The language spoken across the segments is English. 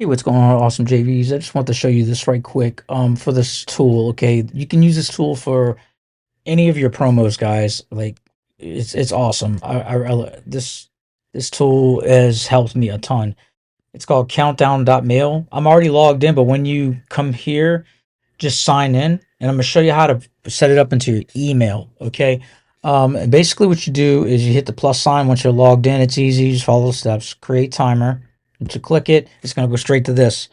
Hey, what's going on, awesome JVs? I just want to show you this right quick. For this tool, okay, you can use this tool for any of your promos, guys. Like, it's awesome. This tool has helped me a ton. It's called Countdown.mail. I'm already logged in, but when you come here, just sign in, and I'm gonna show you how to set it up into your email. Okay. And basically, what you do is you hit the plus sign once you're logged in. It's easy. You just follow the steps. Create timer. Once you click it, it's gonna go straight to this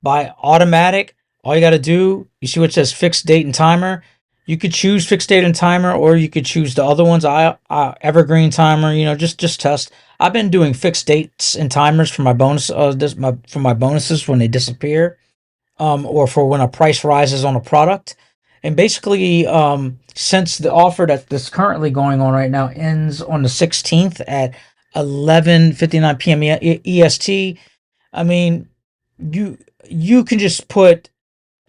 by automatic. All you got to do, you see what says fixed date and timer. You could choose fixed date and timer, or you could choose the other ones. Evergreen timer. Just test. I've been doing fixed dates and timers for my bonus. For my bonuses when they disappear, or for when a price rises on a product. And basically, since the offer that's currently going on right now ends on the 16th at 11:59 p.m. EST, I mean, you can just put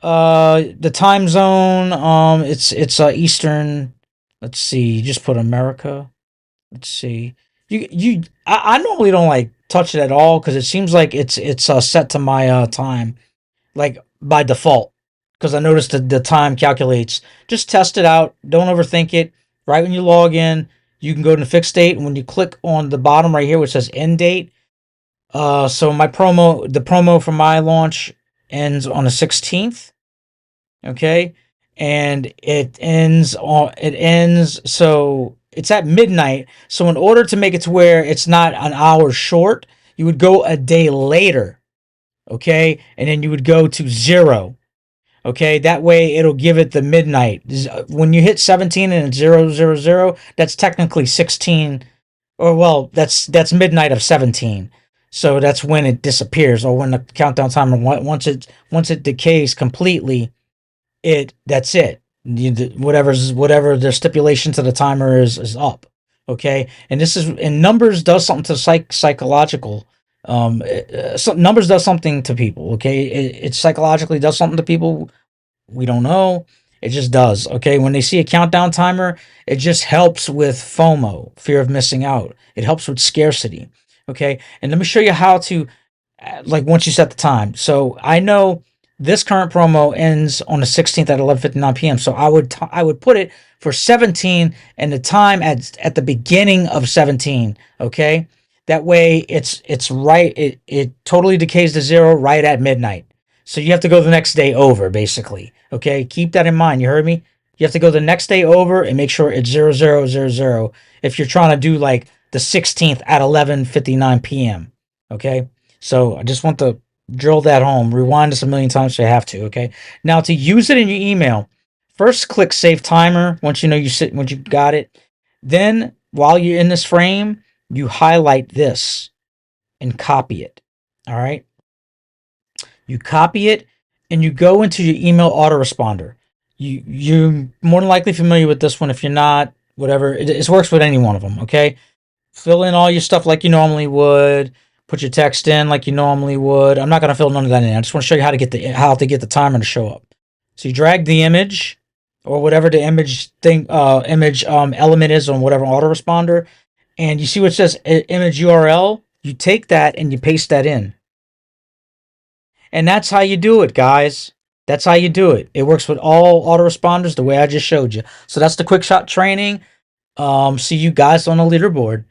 the time zone. It's Eastern. Let's see. You just put America. Let's see. I normally don't like touch it at all because it seems like it's set to my time, like by default, because I noticed that the time calculates. Just test it out. Don't overthink it. Right when you log in, you can go to fixed date, and when you click on the bottom right here, which says end date, so the promo for my launch ends on the 16th. Okay, and so it's at midnight. So in order to make it to where it's not an hour short, you would go a day later. Okay, and then you would go to 0. Okay, that way it'll give it the midnight. When you hit 17 and it's 000, that's technically 16, or well, that's midnight of 17. So that's when it disappears, or when the countdown timer once it decays completely, that's it. Whatever the stipulation to the timer is up. Okay, and numbers does something to psychological. Numbers does something to people. Okay, it psychologically does something to people. We don't know. It just does. Okay, when they see a countdown timer, it just helps with FOMO, fear of missing out. It helps with scarcity. Okay, and let me show you how to, like, once you set the time. So I know this current promo ends on the 16th at 11:59 p.m. So I would put it for 17 and the time at the beginning of 17. Okay, that way it's right. It totally decays to 0 right at midnight. So you have to go the next day over, basically. Okay, keep that in mind. You heard me. You have to go the next day over and make sure it's 0000 if you're trying to do like the 16th at 11:59 p.m. Okay, so I just want to drill that home. Rewind this a million times if you have to. Okay, now to use it in your email, first click Save Timer. Once you got it, then while you're in this frame, you highlight this and copy it. All right, you copy it and you go into your email autoresponder. You're more than likely familiar with this one. If you're not, whatever, it works with any one of them. Okay, fill in all your stuff like you normally would. Put your text in like you normally would. I'm not gonna fill none of that in. I just want to show you how to get the timer to show up. So you drag the image or whatever the image element is on whatever autoresponder, and you see what says image URL. You take that and you paste that in, and that's how you do it, guys. That's how you do it. It works with all autoresponders the way I just showed you. So that's the quick shot training. See you guys on the leaderboard.